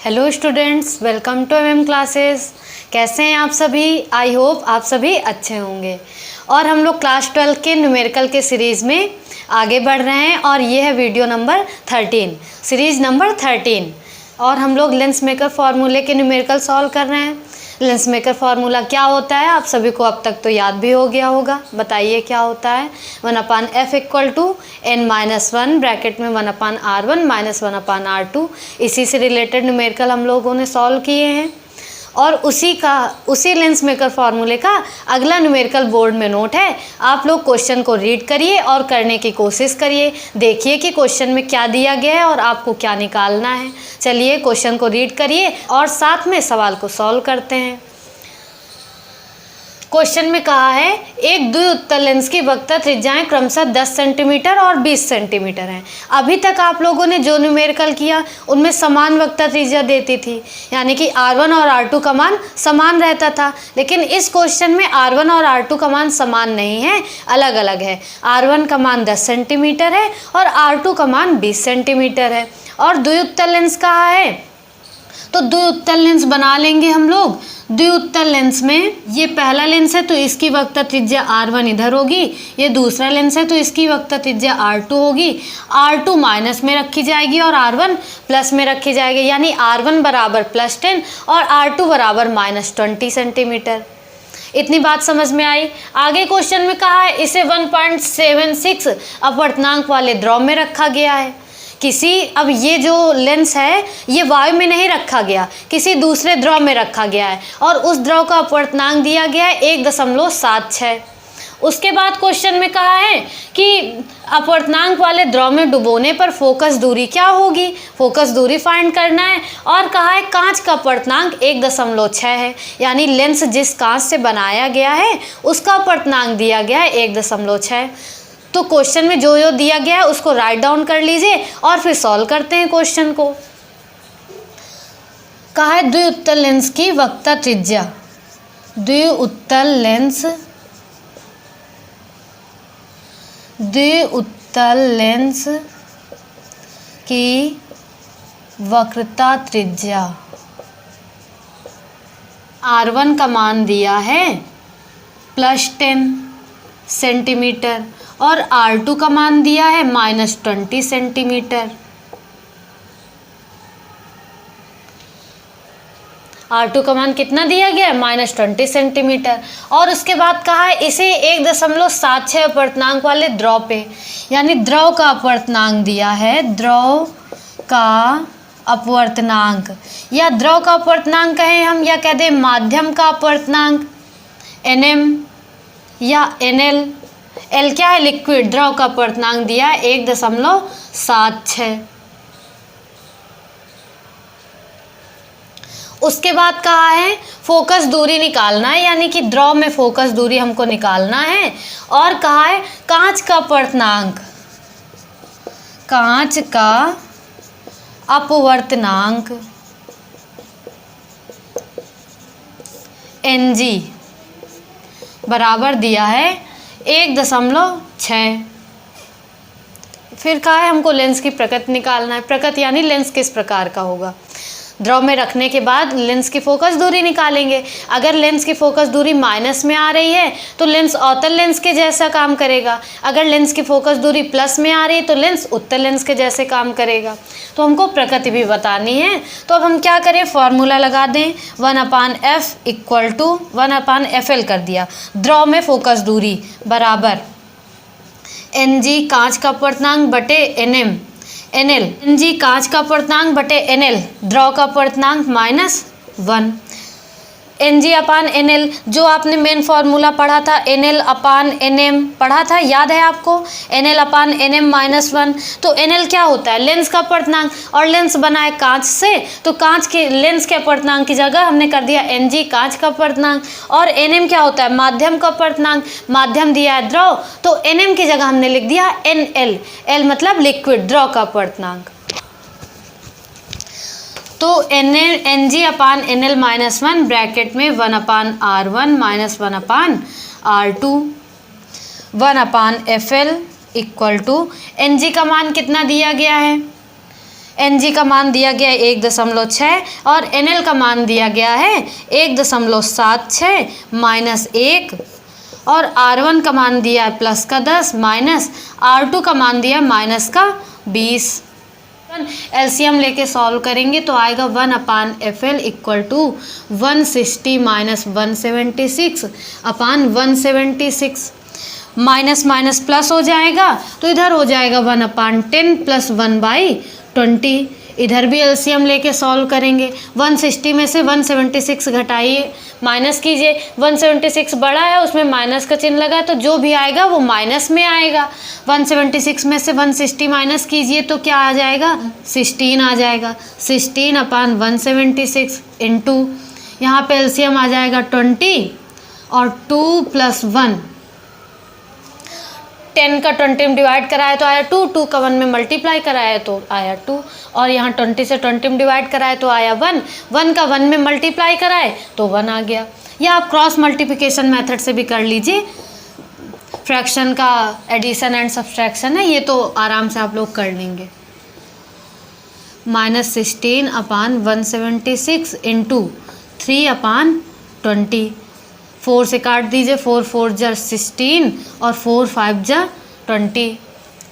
Hello students, welcome to MM classes. कैसे हैं आप सभी? आई होप आप सभी अच्छे होंगे। और हम लोग क्लास 12 के न्यूमेरिकल के सीरीज़ में आगे बढ़ रहे हैं और ये है वीडियो नंबर 13, सीरीज़ नंबर 13। और हम लोग लेंस मेकर फार्मूले के न्यूमेरिकल सॉल्व कर रहे हैं। लेंस मेकर फार्मूला क्या होता है आप सभी को अब तक तो याद भी हो गया होगा। बताइए क्या होता है। 1/f equal to n-1 bracket में 1/r1 माइनस 1/r2। इसी से रिलेटेड न्यूमेरिकल हम लोगों ने सॉल्व किए हैं। और उसी लेंस मेकर फार्मूले का अगला न्यूमेरिकल बोर्ड में नोट है। आप लोग क्वेश्चन को रीड करिए और करने की कोशिश करिए। देखिए कि क्वेश्चन में क्या दिया गया है और आपको क्या निकालना है। चलिए क्वेश्चन को रीड करिए और साथ में सवाल को सॉल्व करते हैं। क्वेश्चन में कहा है एक द्विउत्तल लेंस की वक्रता त्रिज्याएं क्रमशः 10 सेंटीमीटर और 20 सेंटीमीटर हैं। अभी तक आप लोगों ने जो न्यूमेरिकल किया उनमें समान वक्रता त्रिज्या देती थी, यानी कि R1 और R2 का मान समान रहता था। लेकिन इस क्वेश्चन में R1 और R2 का मान समान नहीं है, अलग अलग है। R1 का मान 10 सेंटीमीटर है और R2 का मान 20 सेंटीमीटर है। और द्विउत्तल लेंस कहा है तो द्विउत्तल लेंस बना लेंगे हम लोग। द्विउत्तल लेंस में ये पहला लेंस है तो इसकी वक्रता त्रिज्या R1 इधर होगी, ये दूसरा लेंस है तो इसकी वक्रता त्रिज्या R2 होगी। R2 माइनस में रखी जाएगी और R1 प्लस में रखी जाएगी, यानी R1 बराबर +10 और R2 बराबर -20 सेंटीमीटर। इतनी बात समझ में आई। आगे क्वेश्चन में कहा है इसे 1.76 अपवर्तनांक वाले ध्रुव में रखा गया है। अब ये जो लेंस है ये वायु में नहीं रखा गया, किसी दूसरे ध्रुव में रखा गया है और उस ध्रुव का अपवर्तनांक दिया गया है 1.76। उसके बाद क्वेश्चन में कहा है कि अपवर्तनांक वाले ध्रुव में डुबोने पर फोकस दूरी क्या होगी, फोकस दूरी फाइंड करना है। और कहा है कांच का अपवर्तनांक 1.6 है, यानी लेंस जिस कांच से बनाया गया है उसका अपवर्तनांक दिया गया है 1.6। तो क्वेश्चन में जो दिया गया है उसको राइट डाउन कर लीजिए और फिर सॉल्व करते हैं क्वेश्चन को। कहा है द्विउत्तल लेंस की वक्रता त्रिज्या, द्विउत्तल लेंस की वक्रता त्रिज्या R1 का मान दिया है +10 सेंटीमीटर और R2 का मान दिया है -20 सेंटीमीटर। R2 का मान कितना दिया गया है? -20 सेंटीमीटर। और उसके बाद कहा है इसे 1.76 अपवर्तनांक वाले ध्रुव पे, यानी ध्रुव का अपवर्तनांक दिया है, ध्रुव का अपवर्तनांक या ध्रुव का अपवर्तनांक कहें हम या कह दें माध्यम का अपवर्तनांक NM या NL। L क्या है? लिक्विड। द्रव का अपवर्तनांक दिया है 1.76। उसके बाद कहा है फोकस दूरी निकालना है, यानी कि द्रव में फोकस दूरी हमको निकालना है। और कहा है कांच का अपवर्तनांक, कांच का अपवर्तनांक Ng बराबर दिया है 1.6। फिर कहा है हमको लेंस की प्रकृति निकालना है। प्रकृति यानी लेंस किस प्रकार का होगा। ध्रुव में रखने के बाद लेंस की फोकस दूरी निकालेंगे। अगर लेंस की फोकस दूरी माइनस में आ रही है तो लेंस अवतल लेंस के जैसा काम करेगा। अगर लेंस की फोकस दूरी प्लस में आ रही है तो लेंस उत्तल लेंस के जैसे काम करेगा। तो हमको प्रकृति भी बतानी है। तो अब हम क्या करें, फॉर्मूला लगा दें। 1/f इक्वल टू 1/fl कर दिया। ध्रुव में फोकस दूरी बराबर Ng कांच का अपवर्तनांक बटे NL, Ng कांच का अपवर्तनांक बटे NL ध्रुव का अपवर्तनांक -1। Ng/NL जो आपने मेन फॉर्मूला पढ़ा था, NL/NM पढ़ा था, याद है आपको? NL/NM -1। तो NL क्या होता है? लेंस का अपवर्तनांक, और लेंस बना है कांच से तो कांच के लेंस के अपवर्तनांक की जगह हमने कर दिया Ng कांच का अपवर्तनांक। और NM क्या होता है? माध्यम का अपवर्तनांक। माध्यम दिया है द्रव तो NM की जगह हमने लिख दिया NL। L मतलब लिक्विड, द्रव का अपवर्तनांक। तो Ng/NL -1 ब्रैकेट में 1/R1 minus 1/R2 1/FL equal to Ng का मान कितना दिया गया है? Ng का मान दिया गया है 1.6 और Nl का मान दिया गया है 1.76 माइनस 1 और R1 का मान दिया है प्लस का 10 माइनस R2 का मान दिया है माइनस का 20। एलसीएम लेके सॉल्व करेंगे तो आएगा 1/FL equal to 160 minus 176 upon 176। Minus minus plus हो जाएगा तो इधर हो जाएगा 1/10 प्लस 1/20। इधर भी एलसीएम लेके सॉल्व करेंगे। 160 में से 176 घटाइए, माइनस कीजिए। 176 बड़ा है, उसमें माइनस का चिन्ह लगा है, तो जो भी आएगा वो माइनस में आएगा। 176 में से 160 माइनस कीजिए तो क्या आ जाएगा, 16 आ जाएगा। 16/176 इंटू यहाँ पे एलसीएम आ जाएगा 20 और 2 + 1। 10 का 20 में डिवाइड कराया तो आया 2, 2 का 1 में मल्टीप्लाई कराया तो आया 2 और यहाँ 20 से 20 में डिवाइड कराए तो आया 1, 1 का 1 में मल्टीप्लाई कराए तो 1 आ गया। या आप क्रॉस मल्टीप्लिकेशन मेथड से भी कर लीजिए। फ्रैक्शन का एडिशन एंड सब्सट्रैक्शन है, ये तो आराम से आप लोग कर लेंगे। -16/176 इंटू 3/20। 4 से काट दीजिए, 4 4 जा 16 और 4 5 जा 20।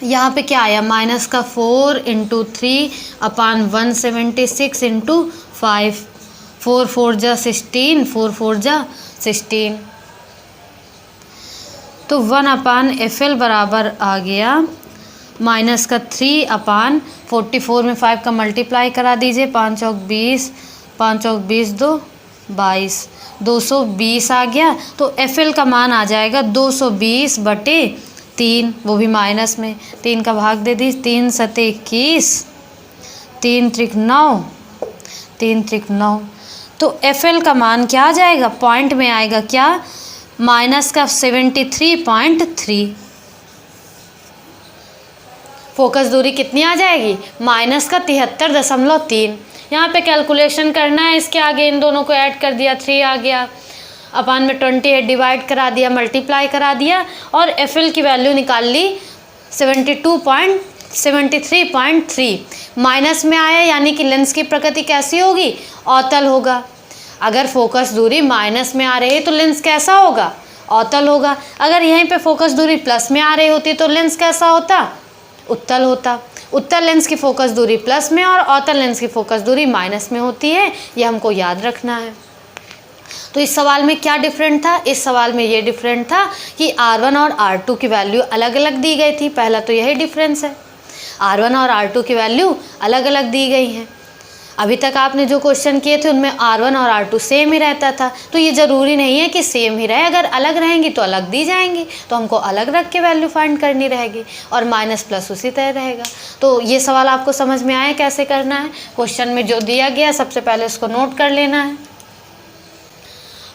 यहाँ पे क्या आया, माइनस का 4 इंटू 3/176 इंटू 5। 4 4 जा 16, 4 4 जा 16। तो 1/FL बराबर आ गया माइनस का 3/44 में 5 का मल्टीप्लाई करा दीजिए। 5 चौक 20, 5 चौक 20 2 22, 220 आ गया। तो FL का मान आ जाएगा 220/3, वो भी माइनस में। 3 का भाग दे दी, 3 × 21, 3 × 9, 3 × 9। तो FL का मान क्या आ जाएगा, पॉइंट में आएगा क्या, माइनस का 73.3। फोकस दूरी कितनी आ जाएगी, माइनस का 73.3। यहाँ पे कैलकुलेशन करना है, इसके आगे इन दोनों को ऐड कर दिया, 3 आ गया। अपान में 28 डिवाइड करा दिया, मल्टीप्लाई करा दिया और FL की वैल्यू निकाल ली 73.3। माइनस में आया यानी कि लेंस की प्रकृति कैसी होगी, अवतल होगा। अगर फोकस दूरी माइनस में आ रही है तो लेंस कैसा होगा, अवतल होगा। अगर यहीं पे फोकस दूरी प्लस में आ रही होती तो लेंस कैसा होता, उत्तल होता। उत्तल लेंस की फोकस दूरी प्लस में और अवतल लेंस की फोकस दूरी माइनस में होती है, ये हमको याद रखना है। तो इस सवाल में क्या डिफरेंट था, इस सवाल में ये डिफरेंट था कि R1 और R2 की वैल्यू अलग अलग दी गई थी। पहला तो यही डिफरेंस है, R1 और R2 की वैल्यू अलग अलग दी गई हैं। अभी तक आपने जो क्वेश्चन किए थे उनमें R1 और R2 सेम ही रहता था, तो ये ज़रूरी नहीं है कि सेम ही रहे। अगर अलग रहेंगी तो अलग दी जाएंगी, तो हमको अलग रख के वैल्यू फाइंड करनी रहेगी और माइनस प्लस उसी तरह रहेगा। तो ये सवाल आपको समझ में आया कैसे करना है। क्वेश्चन में जो दिया गया सबसे पहले उसको नोट कर लेना है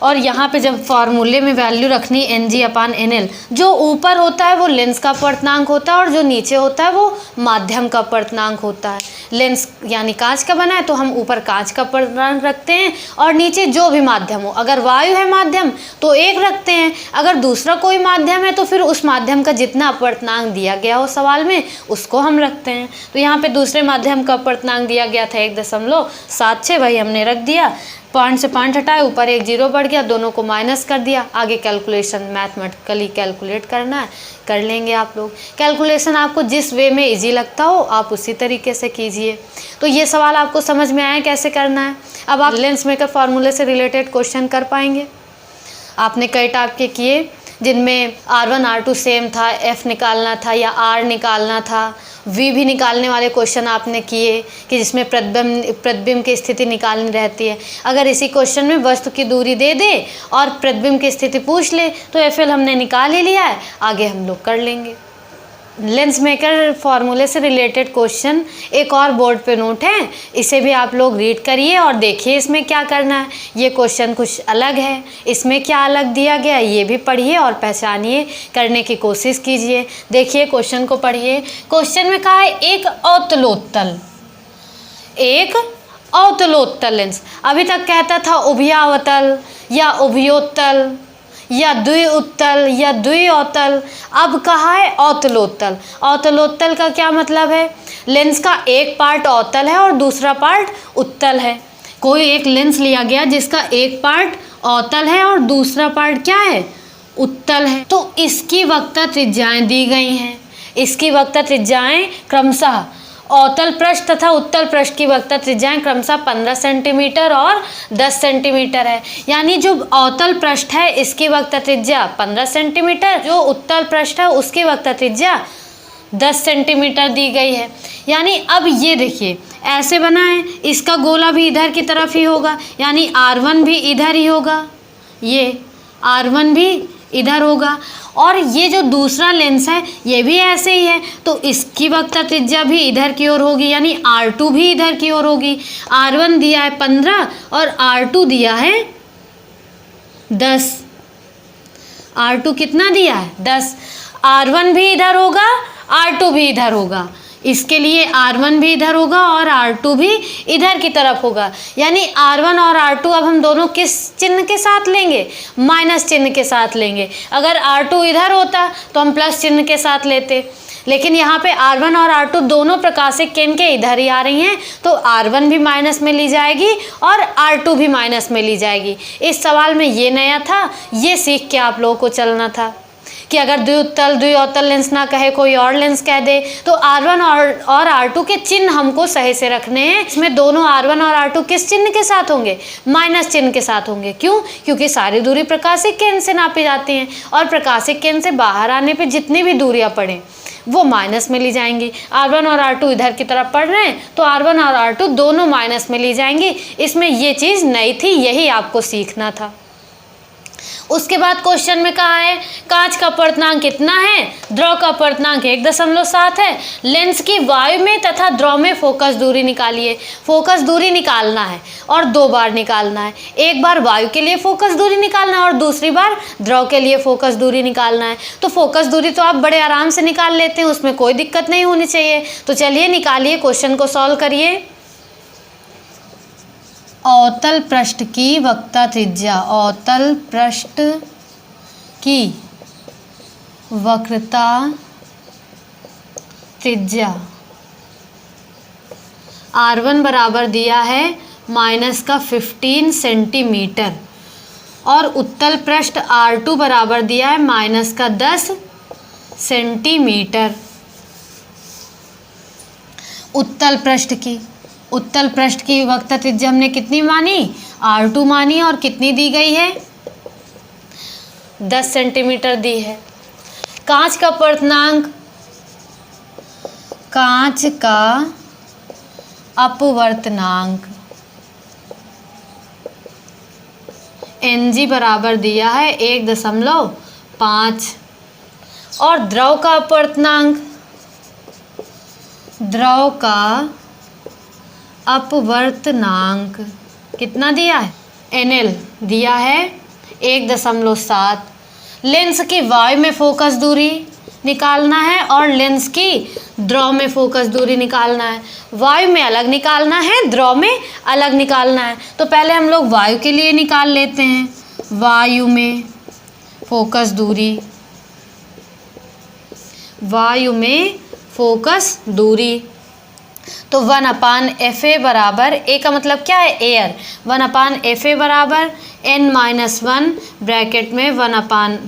और यहाँ पे जब फॉर्मूले में वैल्यू रखनी Ng/NL, जो ऊपर होता है वो लेंस का अपवर्तनांक होता है और जो नीचे होता है वो माध्यम का अपवर्तनांक होता है। लेंस यानी कांच का बना है तो हम ऊपर कांच का अपवर्तनांक रखते हैं और नीचे जो भी माध्यम हो। अगर वायु है माध्यम तो 1 रखते हैं, अगर दूसरा कोई माध्यम है तो फिर उस माध्यम का जितना अपवर्तनांक दिया गया हो सवाल में उसको हम रखते हैं। तो यहाँ पे दूसरे माध्यम का अपवर्तनांक दिया गया था 1.76, वही हमने रख दिया। पॉइंट से पॉइंट हटाए, ऊपर 1 0 बढ़ गया, दोनों को माइनस कर दिया। आगे कैलकुलेशन मैथमेटिकली कैलकुलेट करना है, कर लेंगे आप लोग। कैलकुलेशन आपको जिस वे में इजी लगता हो आप उसी तरीके से कीजिए। तो ये सवाल आपको समझ में आया कैसे करना है। अब आप लेंस मेकर फार्मूले से रिलेटेड क्वेश्चन कर पाएंगे। आपने कई टाइप के किए जिनमें R1 R2 सेम था, F निकालना था या R निकालना था, V भी निकालने वाले क्वेश्चन आपने किए कि जिसमें प्रतिबिंब की स्थिति निकालनी रहती है। अगर इसी क्वेश्चन में वस्तु की दूरी दे दे और प्रतिबिंब की स्थिति पूछ ले तो FL हमने निकाल ही लिया है, आगे हम लोग कर लेंगे। लेंस मेकर फार्मूले से रिलेटेड क्वेश्चन एक और बोर्ड पे नोट है, इसे भी आप लोग रीड करिए और देखिए इसमें क्या करना है। ये क्वेश्चन कुछ अलग है, इसमें क्या अलग दिया गया है ये भी पढ़िए और पहचानिए, करने की कोशिश कीजिए। देखिए क्वेश्चन को पढ़िए। क्वेश्चन में कहा है एक अवतलोत्तल लेंस। अभी तक कहता था उभयावतल या उभयोत्तल या द्विउत्तल या द्विअवतल। अब कहा है अवतलोत्तल। अवतलोत्तल का क्या मतलब है? लेंस का एक पार्ट अवतल है और दूसरा पार्ट उत्तल है। कोई एक लेंस लिया गया जिसका एक पार्ट अवतल है और दूसरा पार्ट क्या है? उत्तल है। तो इसकी वक्रता त्रिज्याएं दी गई हैं। इसकी वक्रता त्रिज्याएं क्रमशः अवतल पृष्ठ तथा उत्तल पृष्ठ की वक्रता त्रिज्याएं क्रमशः 15 सेंटीमीटर और 10 सेंटीमीटर है। यानी जो अवतल पृष्ठ है इसकी वक्रता त्रिज्या 15 सेंटीमीटर, जो उत्तल पृष्ठ है उसकी वक्रता त्रिज्या 10 सेंटीमीटर दी गई है। यानी अब ये देखिए ऐसे बना है, इसका गोला भी इधर की तरफ ही होगा, यानी R1 भी इधर ही होगा, ये R1 भी इधर होगा, और ये जो दूसरा लेंस है ये भी ऐसे ही है, तो इसकी वक्रता त्रिज्या भी इधर की ओर होगी, यानी R2 भी इधर की ओर होगी। R1 दिया है 15 और R2 दिया है 10। R2 कितना दिया है? 10। R1 भी इधर होगा, R2 भी इधर होगा, इसके लिए R1 भी इधर होगा और R2 भी इधर की तरफ होगा। यानी R1 और R2 अब हम दोनों किस चिन्ह के साथ लेंगे? माइनस चिन्ह के साथ लेंगे। अगर R2 इधर होता तो हम प्लस चिन्ह के साथ लेते, लेकिन यहाँ पे R1 और R2 दोनों प्रकाशिक किरण के इधर ही आ रही हैं, तो R1 भी माइनस में ली जाएगी और R2 भी माइनस में ली जाएगी। इस सवाल में ये नया था, ये सीख के आप लोगों को चलना था कि अगर द्विउत्तल द्विअवतल लेंस ना कहे, कोई और लेंस कह दे, तो R1 और R2 के चिन्ह हमको सही से रखने हैं। इसमें दोनों R1 और R2 किस चिन्ह के साथ होंगे? माइनस चिन्ह के साथ होंगे। क्यों? क्योंकि सारी दूरी प्रकाशिक केंद्र से नापी जाती हैं और प्रकाशिक केंद्र से बाहर आने पे जितनी भी दूरियां पड़े वो माइनस में ली जाएंगी। R1 और R2 इधर की तरफ पढ़ रहे हैं तो R1 और R2 दोनों माइनस में ली जाएंगी। इसमें ये चीज़ नई थी, यही आपको सीखना था। उसके बाद क्वेश्चन में कहा है कांच का अपवर्तनांक कितना है? द्रव का अपवर्तनांक 1.7 है। लेंस की वायु में तथा द्रव में फोकस दूरी निकालिए। फोकस दूरी निकालना है और 2 बार निकालना है। एक बार वायु के लिए फोकस दूरी निकालना है और दूसरी बार द्रव के लिए फोकस दूरी निकालना है। तो फोकस दूरी तो आप बड़े आराम से निकाल लेते हैं, उसमें कोई दिक्कत नहीं होनी चाहिए। तो चलिए निकालिए, क्वेश्चन को सॉल्व करिए। अवतल पृष्ठ की वक्रता त्रिज्या, अवतल पृष्ठ की वक्रता त्रिज्या R1 बराबर दिया है -15 सेंटीमीटर और उत्तल पृष्ठ R2 बराबर दिया है -10 सेंटीमीटर। उत्तल पृष्ठ की वक्रता त्रिज्या हमने कितनी मानी? R2 मानी, और कितनी दी गई है? 10 सेंटीमीटर दी है। कांच का अपवर्तनांक, कांच का अपवर्तनांक Ng बराबर दिया है 1.5 और द्रव का अपवर्तनांक, द्रव का अपवर्तनांक कितना दिया है? NL दिया है 1.7। लेंस की वायु में फोकस दूरी निकालना है और लेंस की द्रव में फोकस दूरी निकालना है। वायु में अलग निकालना है, द्रव में अलग निकालना है। तो पहले हम लोग वायु के लिए निकाल लेते हैं। वायु में फोकस दूरी, वायु में फोकस दूरी तो 1/FA बराबर, ए का मतलब क्या है? एयर। 1/FA बराबर n-1 ब्रैकेट में 1/R1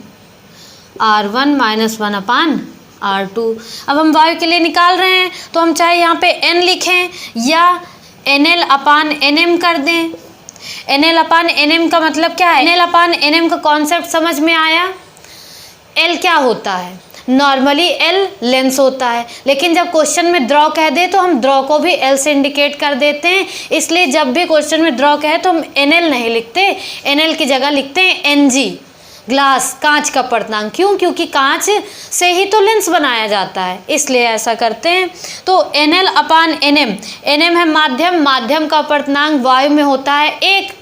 - 1/R2। अब हम वायु के लिए निकाल रहे हैं तो हम चाहे यहाँ पे n लिखें या NL/NM कर दें। NL/NM का मतलब क्या है? NL/NM का कॉन्सेप्ट समझ में आया? L क्या होता है? नॉर्मली L लेंस होता है, लेकिन जब क्वेश्चन में द्रव कह दे तो हम द्रव को भी L से इंडिकेट कर देते हैं। इसलिए जब भी क्वेश्चन में द्रव कहे तो हम NL नहीं लिखते, NL की जगह लिखते हैं NG, ग्लास, कांच का अपवर्तनांक। क्यों? क्योंकि कांच से ही तो लेंस बनाया जाता है, इसलिए ऐसा करते हैं। तो NL/NM, NM है माध्यम, माध्यम का अपवर्तनांक वायु में होता है 1,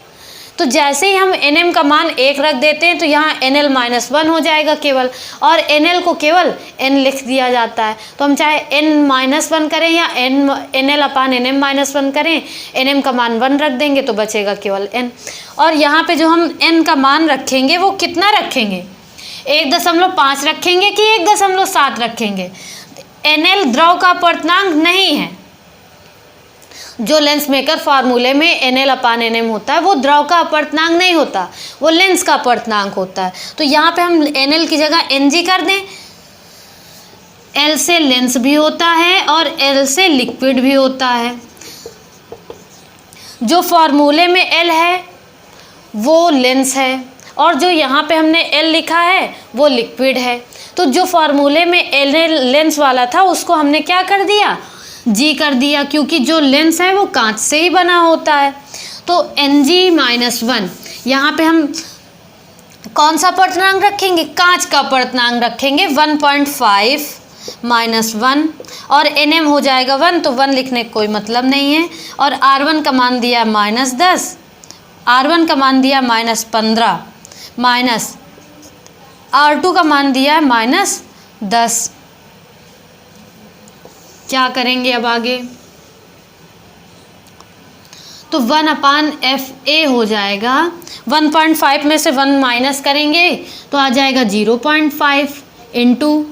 तो जैसे ही हम NM का मान 1 रख देते हैं तो यहाँ NL-1 हो जाएगा केवल, और NL को केवल N लिख दिया जाता है। तो हम चाहे N-1 करें या NL/NM-1 करें, NM का मान 1 रख देंगे तो बचेगा केवल N। और यहाँ पे जो हम N का मान रखेंगे वो कितना रखेंगे, 1.5 रखेंगे कि 1.7 रखेंगे। NL द्रव का अपवर्तनांक नहीं है। जो लेंस मेकर फार्मूले में NL/NM होता है वो द्रव का अपवर्तनांक नहीं होता, वो लेंस का अपवर्तनांक होता है। तो यहाँ पे हम NL की जगह NG कर दें। L से लेंस भी होता है और L से लिक्विड भी होता है। जो फार्मूले में L है वो लेंस है, और जो यहाँ पे हमने L लिखा है वो लिक्विड है। तो जो फार्मूले में NL लेंस वाला था उसको हमने क्या कर दिया, G कर दिया, क्योंकि जो लेंस है वो कांच से ही बना होता है। तो Ng-1 यहाँ पे हम कौन सा अपवर्तनांक रखेंगे, कांच का अपवर्तनांक रखेंगे 1.5 -1, और NM हो जाएगा 1, तो 1 लिखने का कोई मतलब नहीं है। और R1 का मान दिया -10, R1 का मान दिया -15, माइनस R2 का मान दिया है -10। क्या करेंगे अब आगे, तो 1/FA हो जाएगा। 1.5 में से 1 माइनस करेंगे तो आ जाएगा 0.5 इंटू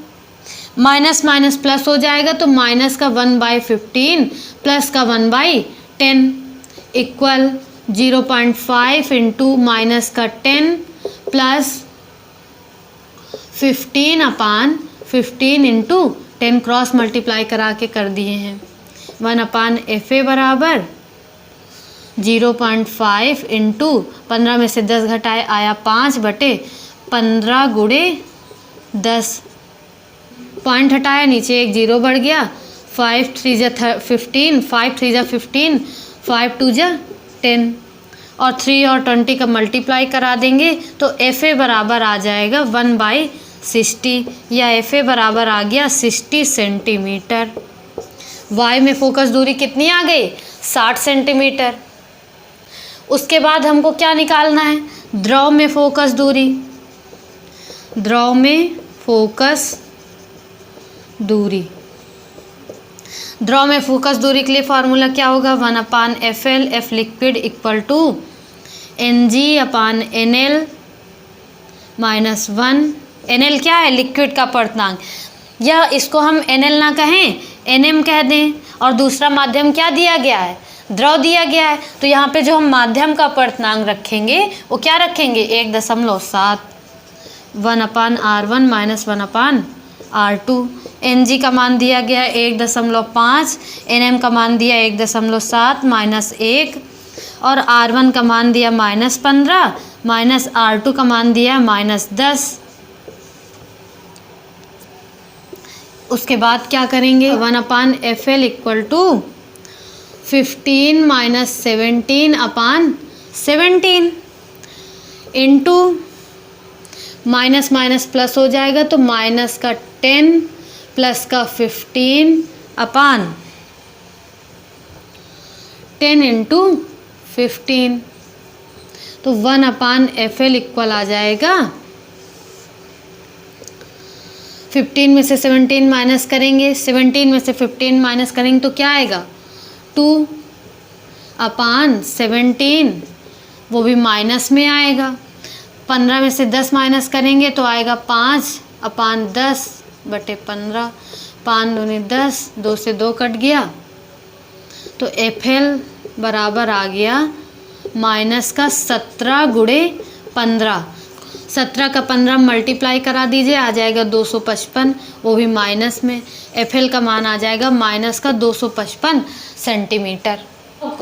माइनस माइनस प्लस हो जाएगा, तो माइनस का 1/15 प्लस का 1/10 इक्वल 0.5 इंटू माइनस का 10 प्लस 15/15 इंटू 10 क्रॉस मल्टीप्लाई करा के कर दिए हैं। 1/FA बराबर 0.5 इंटू 15 में से 10 घटाए आया 5/15 गुणे 10, पॉइंट हटाया नीचे एक 0 बढ़ गया, 5 3 × 15, 5 3 × 15, 5 2 × 10, और 3 और 20 का मल्टीप्लाई करा देंगे तो FA बराबर आ जाएगा 1/60, या FA बराबर आ गया 60 सेंटीमीटर। Y में फोकस दूरी कितनी आ गई, 60 सेंटीमीटर। उसके बाद हमको क्या निकालना है, द्रव में फोकस दूरी। द्रव में फोकस दूरी, द्रव में फोकस दूरी के लिए फार्मूला क्या होगा, 1/FL, F liquid equal to Ng/NL -1। NL क्या है, लिक्विड का अपवर्तनांक, या इसको हम NL ना कहें NM कह दें। और दूसरा माध्यम क्या दिया गया है, द्रव दिया गया है। तो यहाँ पे जो हम माध्यम का अपवर्तनांक रखेंगे वो क्या रखेंगे, 1.7, 1/R1 - 1/R2। Ng का मान दिया गया 1.5, NM का मान दिया 1.7 -1, और R1 का मान दिया -15, R2 का मान दिया -10। उसके बाद क्या करेंगे, 1/FL equal to 15 - 17/17 into minus minus plus हो जाएगा, तो माइनस का 10 प्लस का 15/10 इंटू 15, तो 1/FL इक्वल आ जाएगा 15 में से 17 माइनस करेंगे, 17 में से 15 माइनस करेंगे तो क्या आएगा, 2/17, वो भी माइनस में आएगा। 15 में से 10 माइनस करेंगे तो आएगा 5/10/15, 5 दूनी 10, 2 से 2 कट गया, तो FL बराबर आ गया -17 × 15। 17 का 15 मल्टीप्लाई करा दीजिए, आ जाएगा 255, वो भी माइनस में। FL का मान आ जाएगा -255 सेंटीमीटर।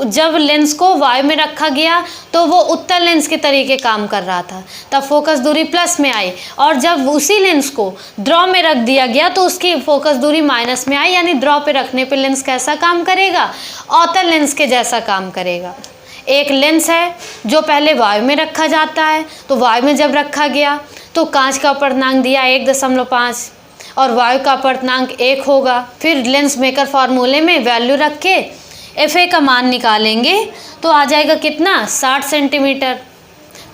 जब लेंस को वायु में रखा गया तो वो उत्तल लेंस के तरीके काम कर रहा था, तब फोकस दूरी प्लस में आई, और जब उसी लेंस को द्रव में रख दिया गया तो उसकी फोकस दूरी माइनस में आई। यानी द्रव पे रखने पे लेंस कैसा काम करेगा, अवतल लेंस के जैसा काम करेगा। एक लेंस है जो पहले वायु में रखा जाता है, तो वायु में जब रखा गया तो कांच का अपवर्तनांक दिया 1.5 और वायु का अपवर्तनांक 1 होगा। फिर लेंस मेकर फार्मूले में वैल्यू रख के FA का मान निकालेंगे तो आ जाएगा कितना, 60 सेंटीमीटर।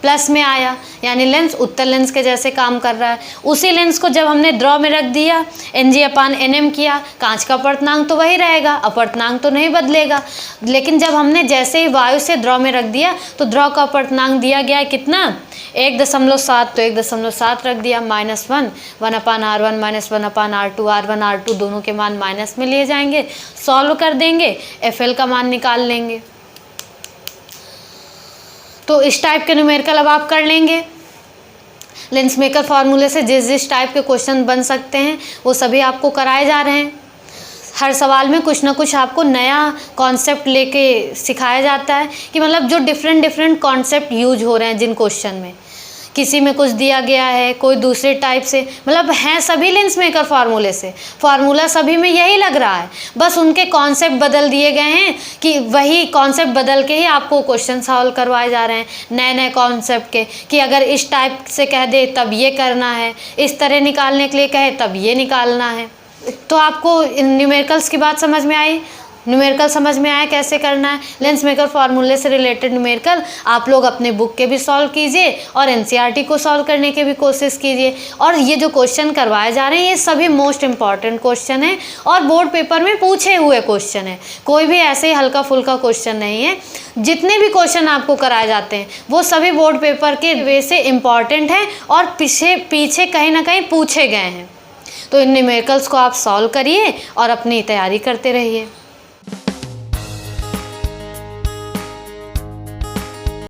प्लस में आया, यानी लेंस उत्तर लेंस के जैसे काम कर रहा है। उसी लेंस को जब हमने ड्रॉ में रख दिया, Ng/Nm किया, कांच का अपवर्तनांक तो वही रहेगा, अपवर्तनांक तो नहीं बदलेगा। लेकिन जब हमने जैसे ही वायु से ड्रॉ में रख दिया तो ड्रॉ का अपवर्तनांक दिया गया है कितना, 1.7, तो 1.7 रख दिया, -1, 1/R1 -1/R2, R1 R2 दोनों के मान माइनस में लिए जाएंगे, सॉल्व कर देंगे, FL का मान निकाल लेंगे। तो इस टाइप के न्यूमेरिकल अब आप कर लेंगे। लेंस मेकर फार्मूले से जिस जिस टाइप के क्वेश्चन बन सकते हैं वो सभी आपको कराए जा रहे हैं। हर सवाल में कुछ ना कुछ आपको नया कॉन्सेप्ट लेके सिखाया जाता है कि मतलब जो डिफरेंट कॉन्सेप्ट यूज हो रहे हैं जिन क्वेश्चन में, किसी में कुछ दिया गया है, कोई दूसरे टाइप से, मतलब हैं सभी लेंस मेकर फार्मूले से, फार्मूला सभी में यही लग रहा है, बस उनके कॉन्सेप्ट बदल दिए गए हैं कि वही कॉन्सेप्ट बदल के ही आपको क्वेश्चन सॉल्व करवाए जा रहे हैं नए नए कॉन्सेप्ट के, कि अगर इस टाइप से कह दे तब ये करना है, इस तरह निकालने के लिए कहे तब ये निकालना है। तो आपको न्यूमेरिकल्स की बात समझ में आई, न्यूमेरिकल समझ में आया कैसे करना है। लेंस मेकर फार्मूले से रिलेटेड न्यूमेरिकल आप लोग अपने बुक के भी सॉल्व कीजिए और एनसीईआरटी को सॉल्व करने की भी कोशिश कीजिए। और ये जो क्वेश्चन करवाए जा रहे हैं ये सभी मोस्ट इंपॉर्टेंट क्वेश्चन है और बोर्ड पेपर में पूछे हुए क्वेश्चन है, कोई भी ऐसे ही हल्का फुल्का क्वेश्चन नहीं है। जितने भी क्वेश्चन आपको कराए जाते हैं वो सभी बोर्ड पेपर के वे से इम्पॉर्टेंट हैं और पीछे कहीं ना कहीं पूछे गए हैं। तो इन न्यूमेरिकल्स को आप सॉल्व करिए और अपनी तैयारी करते रहिए।